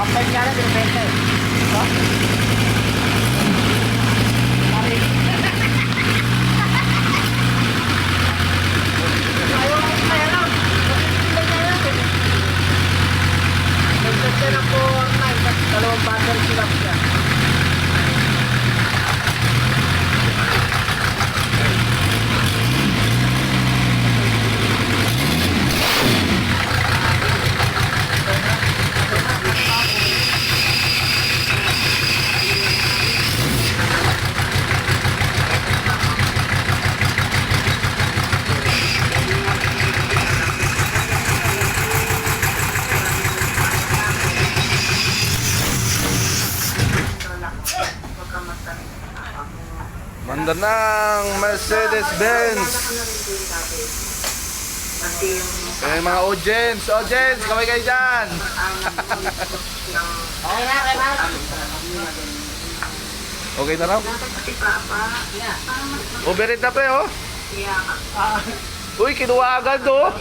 Kapag nga na, binibenta eh. Diba? Mari. Ayaw ko kaya lang. Nagtagda na po ang night at dalawang bundle sila siya. Banda ng Mercedes-Benz. Mga audience, kaway kayo dyan. Okay na, okay na. Okay na raw? Overhead na pre, oh. Uy, kinuha agad, oh.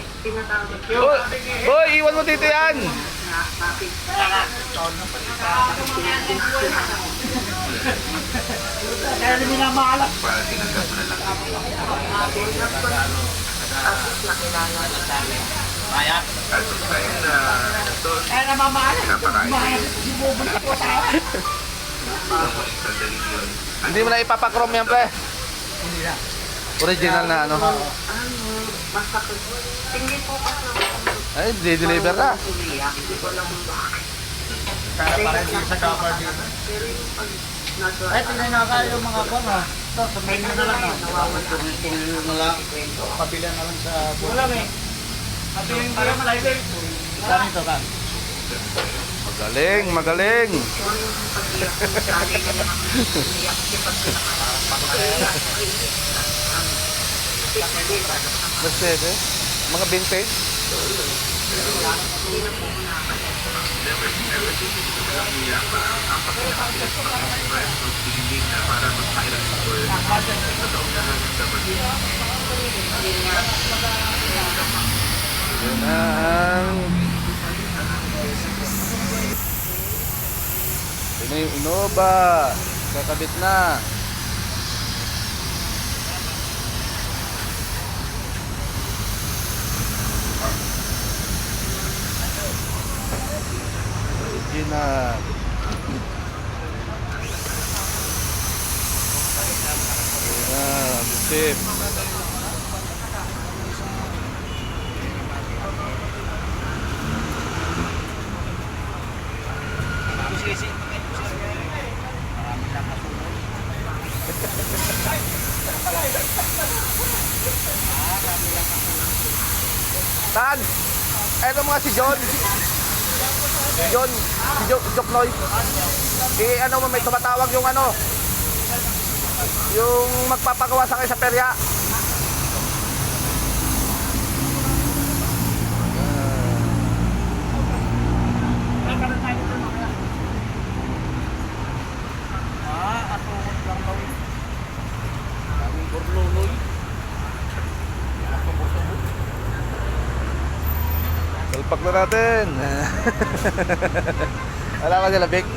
Uy, iwan mo dito yan. Kaya na minamahalak. Mayat. Kaya na mamahalak. Bumubulok po tayo. Hindi mo na ipapakrom yan, pre. Hindi na. Original na ano. Ay, di-deliver na. Kaya para hindi sa cover dito. Ay, tingnan nga kayo yung mga kwan ha. Ito, sabihin mo na lang ha. Yung mga pabila na lang sa... Wala eh. Pabiling ba yung live eh? Saan ito ka? Magaling, magaling. Mercedes, mga vintage. Yun ang ito na yung Innova. Kakabit na. Original. Sip. Saan? Eto mga si John. Si Joknoy. Ano mo, may tumatawag yung ano. Yung magpapagawa sa kayo sa perya. Salpak na natin. Wala ka sila, Vic?